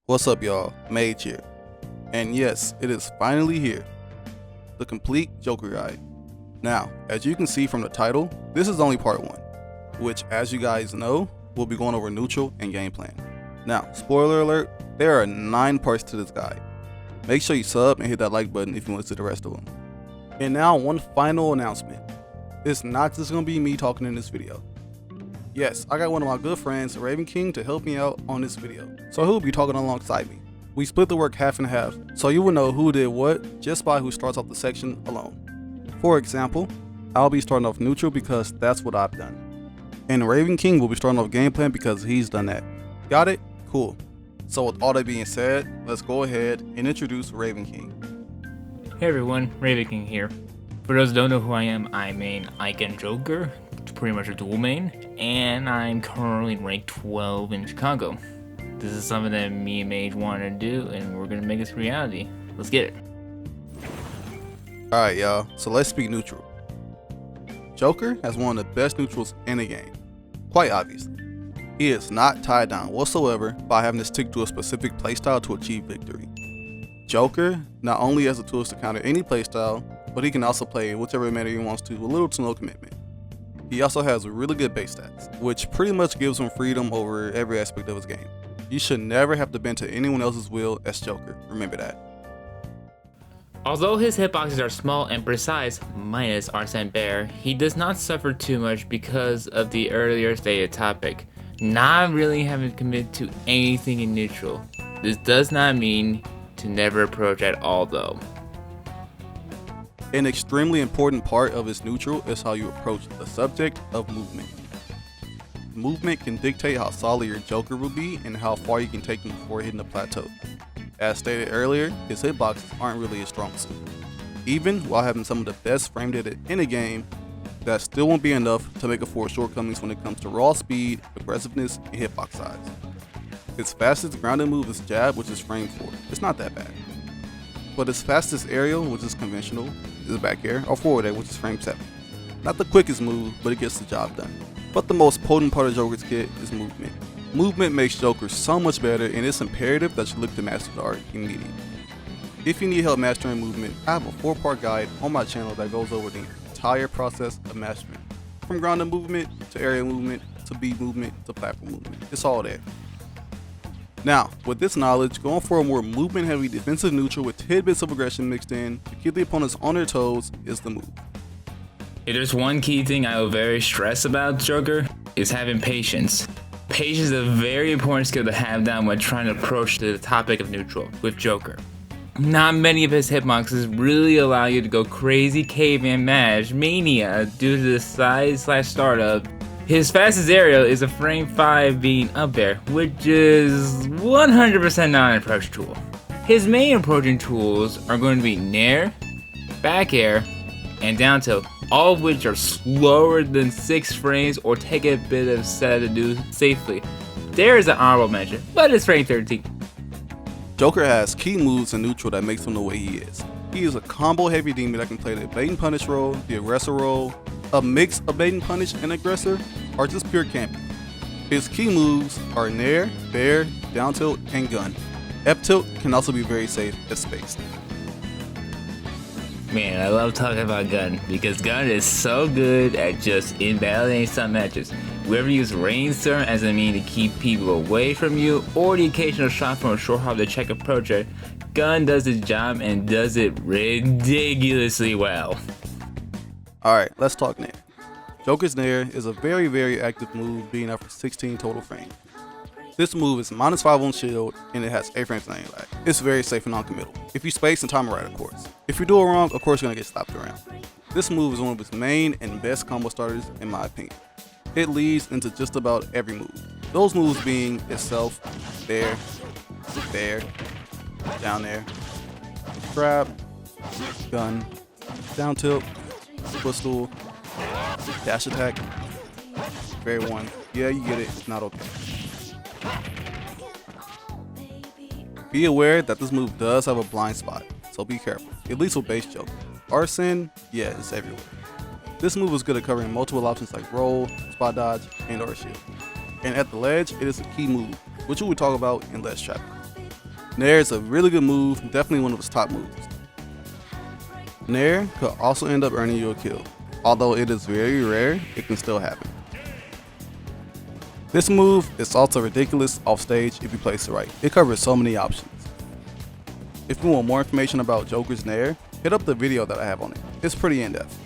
What's up, y'all? Mage here. And yes, it is finally here. The complete Joker guide. Now, as you can see from the title, this is only part 1, which, as you guys know, we'll be going over neutral and game plan. Now, spoiler alert, there are 9 parts to this guide. Make sure you sub and hit that like button if you want to see the rest of them. And now, one final announcement. It's not just going to be me talking in this video. Yes, I got one of my good friends, Ravenking, to help me out on this video, so he'll be talking alongside me. We split the work half and half, so you will know who did what just by who starts off the section alone. For example, I'll be starting off neutral because that's what I've done. And Ravenking will be starting off game plan because he's done that. Got it? Cool. So with all that being said, let's go ahead and introduce Ravenking. Hey everyone, Ravenking here. For those who don't know who I am, I'm an Icon Joker, pretty much a dual main, and I'm currently ranked 12 in Chicago. This is something that me and Mage wanted to do, and we're gonna make this a reality. Let's get it. Alright y'all, so let's speak neutral. Joker has one of the best neutrals in the game, quite obviously. He is not tied down whatsoever by having to stick to a specific playstyle to achieve victory. Joker not only has the tools to counter any playstyle, but he can also play whichever meta he wants to with little to no commitment. He also has really good base stats, which pretty much gives him freedom over every aspect of his game. You should never have to bend to anyone else's will as Joker, remember that. Although his hitboxes are small and precise, minus Arsene Bear, he does not suffer too much because of the earlier stated topic, not really having to commit to anything in neutral. This does not mean to never approach at all though. An extremely important part of his neutral is how you approach the subject of movement. Movement can dictate how solid your Joker will be and how far you can take him before hitting the plateau. As stated earlier, his hitboxes aren't really his strong suit. Even while having some of the best frame data in the game, that still won't be enough to make up for his shortcomings when it comes to raw speed, aggressiveness, and hitbox size. His fastest grounded move is jab, which is frame 4. It's not that bad. But his fastest aerial, which is conventional, is back air, or forward air, which is frame 7. Not the quickest move, but it gets the job done. But the most potent part of Joker's kit is movement. Movement makes Joker so much better, and it's imperative that you look to master the art immediately. If you need help mastering movement, I have a 4-part guide on my channel that goes over the entire process of mastering. From grounded movement, to aerial movement, to beat movement, to platform movement. It's all there. Now, with this knowledge, going for a more movement-heavy defensive neutral with tidbits of aggression mixed in to keep the opponents on their toes is the move. If there's one key thing I will very stress about Joker, is having patience. Patience is a very important skill to have down when trying to approach the topic of neutral with Joker. Not many of his hitboxes really allow you to go crazy caveman mania due to the size/startup. His fastest aerial is a frame 5 being up air, which is 100% not an approach tool. His main approaching tools are going to be nair, back air, and down tilt, all of which are slower than 6 frames or take a bit of set to do safely. There is an honorable mention, but it's frame 13. Joker has key moves in neutral that makes him the way he is. He is a combo heavy demon that can play the bait and punish role, the aggressor role, a mix of bait and punish and aggressor, or just pure camping. His key moves are nair, bear, down tilt, and gun. Up tilt can also be very safe if spaced. Man, I love talking about gun because gun is so good at just invalidating some matches. Whoever uses rainstorm as a mean to keep people away from you, or the occasional shot from a short hop to check approacher, gun does its job and does it ridiculously well. Alright, let's talk nair. Joker's nair is a very active move, being out for 16 total frames. This move is -5 on shield, and it has 8 frames on any lag. It's very safe and non-committal. If you space and time it right, of course. If you do it wrong, of course you're gonna get slapped around. This move is one of his main and best combo starters in my opinion. It leads into just about every move. Those moves being itself, there, down there, grab, gun, down tilt, footstool, dash attack, very one. Yeah, you get it, it's not okay. Be aware that this move does have a blind spot, so be careful, at least with base Joker. Arsene, yeah, it's everywhere. This move is good at covering multiple options like roll, spot dodge, and or shield. And at the ledge, it is a key move, which we will talk about in Let's Chapter. Nair is a really good move, definitely one of his top moves. Nair could also end up earning you a kill. Although it is very rare, it can still happen. This move is also ridiculous off stage if you place it right. It covers so many options. If you want more information about Joker's Nair, hit up the video that I have on it. It's pretty in-depth.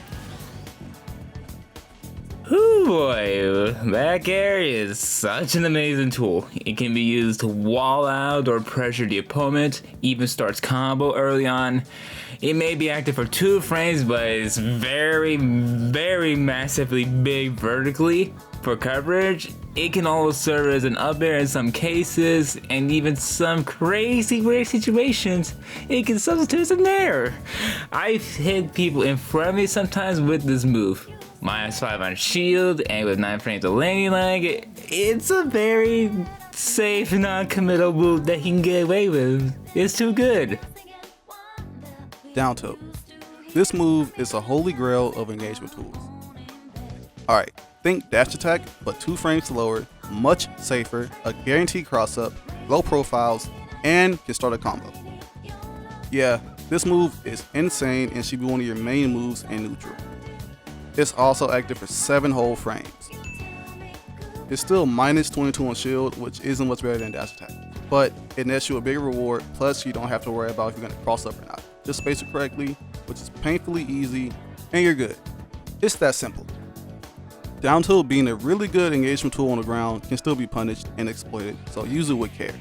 Ooh boy, back air is such an amazing tool. It can be used to wall out or pressure the opponent, even starts combo early on. It may be active for 2 frames, but it's very massively big vertically for coverage. It can also serve as an up air in some cases, and even some crazy rare situations, it can substitute as an air. I've hit people in front of me sometimes with this move. -5 on shield, and with 9 frames of landing lag, it's a very safe, non-committal move that he can get away with. It's too good. Down tilt. This move is a holy grail of engagement tools. Alright, think dash attack, but 2 frames slower, much safer, a guaranteed cross up, low profiles, and can start a combo. Yeah, this move is insane and should be one of your main moves in neutral. It's also active for 7 whole frames. It's still -22 on shield, which isn't much better than dash attack, but it nets you a bigger reward, plus you don't have to worry about if you're going to cross up or not. Just space it correctly, which is painfully easy, and you're good. It's that simple. Down tilt being a really good engagement tool on the ground can still be punished and exploited, so use it with care.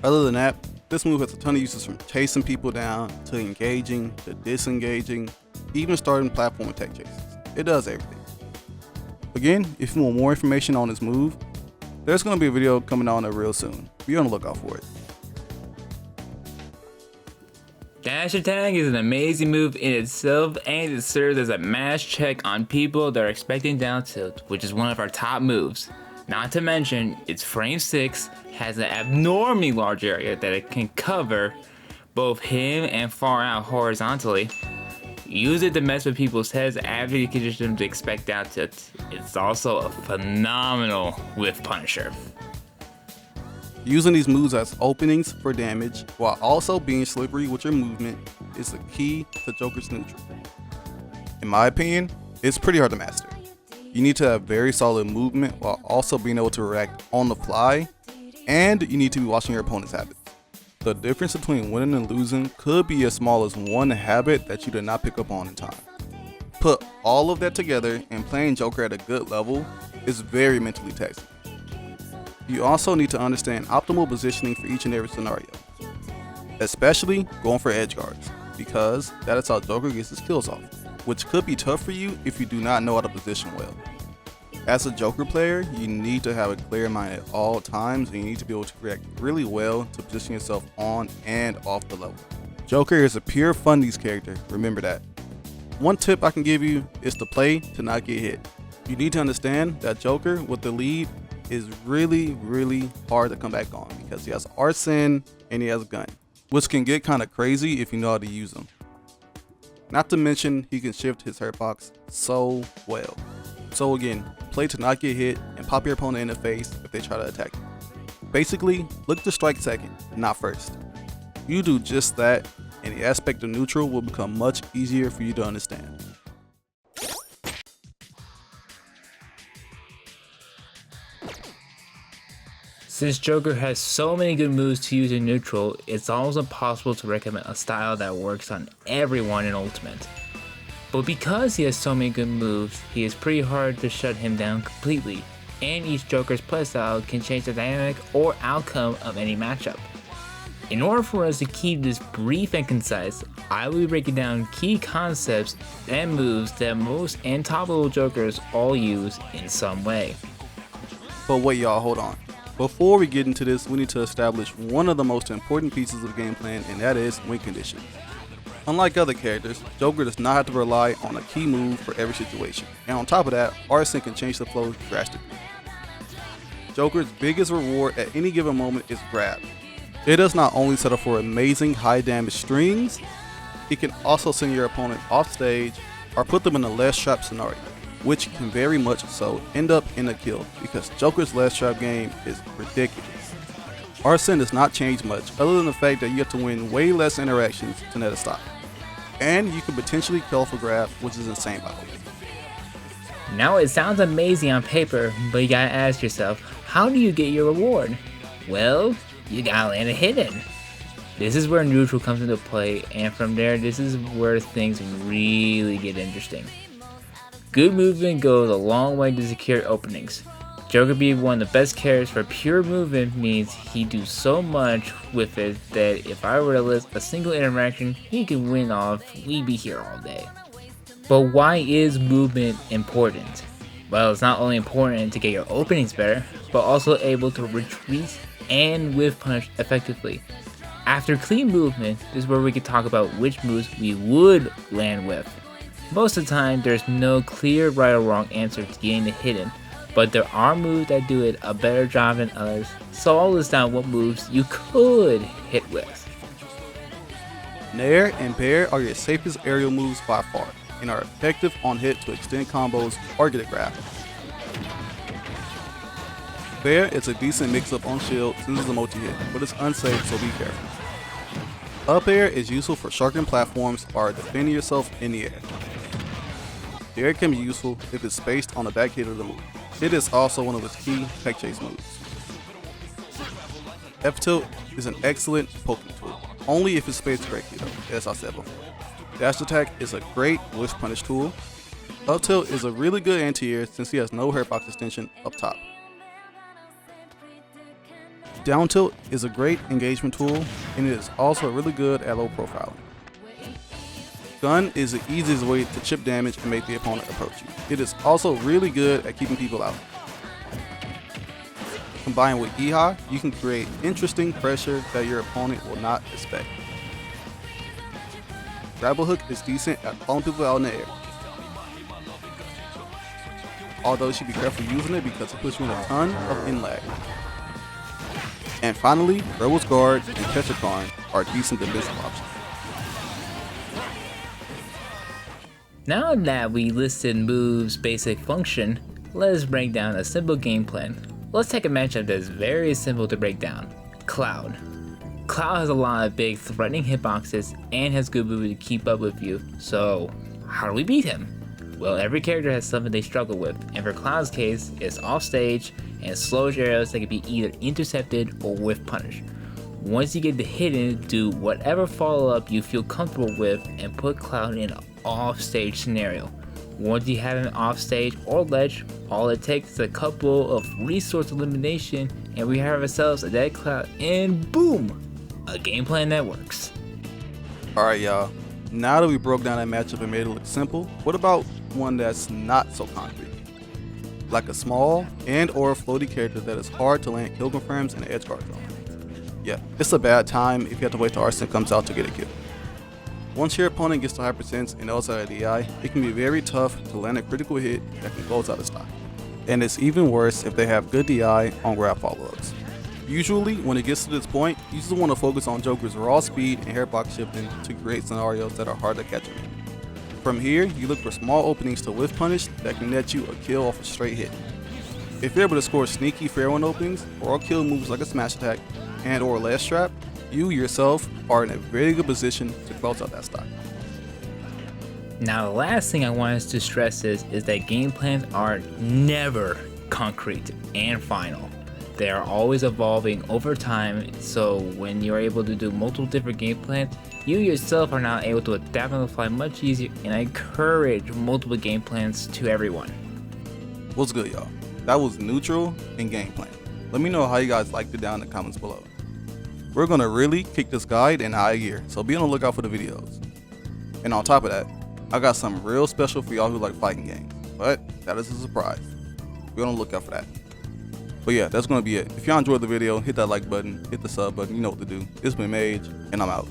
Other than that, this move has a ton of uses from chasing people down, to engaging, to disengaging, even starting platform tech chases. It does everything. Again, if you want more information on this move, there's going to be a video coming on real soon. Be on the lookout for it. Dash attack is an amazing move in itself, and it serves as a mass check on people that are expecting down tilt, which is one of our top moves. Not to mention, its frame 6 has an abnormally large area that it can cover both him and far out horizontally. Use it to mess with people's heads after you condition them to expect down tilt. It's also a phenomenal whiff punisher. Using these moves as openings for damage while also being slippery with your movement is the key to Joker's neutral. In my opinion, it's pretty hard to master. You need to have very solid movement while also being able to react on the fly, and you need to be watching your opponent's habits. The difference between winning and losing could be as small as one habit that you did not pick up on in time. Put all of that together, and playing Joker at a good level is very mentally taxing. You also need to understand optimal positioning for each and every scenario, especially going for edge guards, because that is how Joker gets his kills off, which could be tough for you if you do not know how to position well. As a Joker player, you need to have a clear mind at all times, and you need to be able to react really well to position yourself on and off the level. Joker is a pure fundies character, remember that. One tip I can give you is to play to not get hit. You need to understand that Joker with the lead is really hard to come back on because he has arson and he has a gun, which can get kind of crazy if you know how to use them. Not to mention he can shift his hurtbox so well. So again, play to not get hit and pop your opponent in the face if they try to attack you. Basically, look to strike second, not first. You do just that and the aspect of neutral will become much easier for you to understand. Since Joker has so many good moves to use in neutral, it's almost impossible to recommend a style that works on everyone in Ultimate. But because he has so many good moves, he is pretty hard to shut him down completely, and each Joker's playstyle can change the dynamic or outcome of any matchup. In order for us to keep this brief and concise, I will be breaking down key concepts and moves that most and top level Jokers all use in some way. But wait y'all, hold on. Before we get into this, we need to establish one of the most important pieces of game plan, and that is win condition. Unlike other characters, Joker does not have to rely on a key move for every situation, and on top of that, arson can change the flow drastically. Joker's biggest reward at any given moment is grab. It does not only set up for amazing high damage strings, it can also send your opponent off stage or put them in a less trap scenario, which can very much so end up in a kill because Joker's less trap game is ridiculous. Arsene does not change much other than the fact that you have to win way less interactions to net a stock. And you can potentially kill off a grab, which is insane by the way. Now it sounds amazing on paper, but you gotta ask yourself, how do you get your reward? Well, you gotta land a hidden. This is where neutral comes into play, and from there, this is where things really get interesting. Good movement goes a long way to secure openings. Joker being one of the best characters for pure movement means he do so much with it that if I were to list a single interaction he could win off, we'd be here all day. But why is movement important? Well, it's not only important to get your openings better, but also able to retreat and whiff punish effectively. After clean movement, this is where we can talk about which moves we would land with. Most of the time, there's no clear right or wrong answer to getting the hidden, but there are moves that do it a better job than others, so I'll list down what moves you could hit with. Nair and Bear are your safest aerial moves by far, and are effective on hit to extend combos or get a grab. Bear is a decent mix-up on shield since it's a multi-hit, but it's unsafe, so be careful. Up air is useful for sharking platforms or defending yourself in the air. Dare can be useful if it's spaced on the back hit of the move. It is also one of its key tech chase moves. F-tilt is an excellent poking tool, only if it's spaced correctly though, as I said before. Dash attack is a great whiff punish tool. Up tilt is a really good anti-air since he has no hairbox extension up top. Down tilt is a great engagement tool, and it is also really good at low profiling. Gun is the easiest way to chip damage and make the opponent approach you. It is also really good at keeping people out. Combined with E-High, you can create interesting pressure that your opponent will not expect. Grapple Hook is decent at pulling people out in the air, although you should be careful using it because it puts you in a ton of in-lag. And finally, Rebel's Guard and Tetrakarn are decent defensive options. Now that we listed moves' basic function, let's break down a simple game plan. Let's take a matchup that's very simple to break down. Cloud. Cloud has a lot of big threatening hitboxes and has good movement to keep up with you, so how do we beat him? Well, every character has something they struggle with, and for Cloud's case, it's offstage and slow arrows that can be either intercepted or whiff punished. Once you get the hidden, do whatever follow-up you feel comfortable with and put Cloud in an offstage scenario. Once you have an offstage or ledge, all it takes is a couple of resource elimination and we have ourselves a dead Cloud and boom! A game plan that works. Alright y'all, now that we broke down that matchup and made it look simple, what about one that's not so concrete? Like a small and or floaty character that is hard to land kill confirms in the edge guard zone. Yeah, it's a bad time if you have to wait till Arsene comes out to get a kill. Once your opponent gets to high percents and outside of DI, it can be very tough to land a critical hit that can close out a stock. And it's even worse if they have good DI on grab follow-ups. Usually, when it gets to this point, you just want to focus on Joker's raw speed and hairbox shifting to create scenarios that are hard to catch him in. From here, you look for small openings to whiff punish that can net you a kill off a straight hit. If you're able to score sneaky fair one openings or kill moves like a smash attack and or ledge trap, you yourself are in a very good position to close out that stock. Now the last thing I want us to stress is that game plans are never concrete and final. They are always evolving over time, so when you're able to do multiple different game plans, you yourself are now able to adapt on the fly much easier, and I encourage multiple game plans to everyone. What's good, y'all? That was neutral and game plan. Let me know how you guys liked it down in the comments below. We're gonna really kick this guide in high gear, so be on the lookout for the videos. And on top of that, I got something real special for y'all who like fighting games, but that is a surprise. Be on the lookout for that. But yeah, that's gonna be it. If y'all enjoyed the video, hit that like button, hit the sub button, you know what to do. It's been Mage, and I'm out.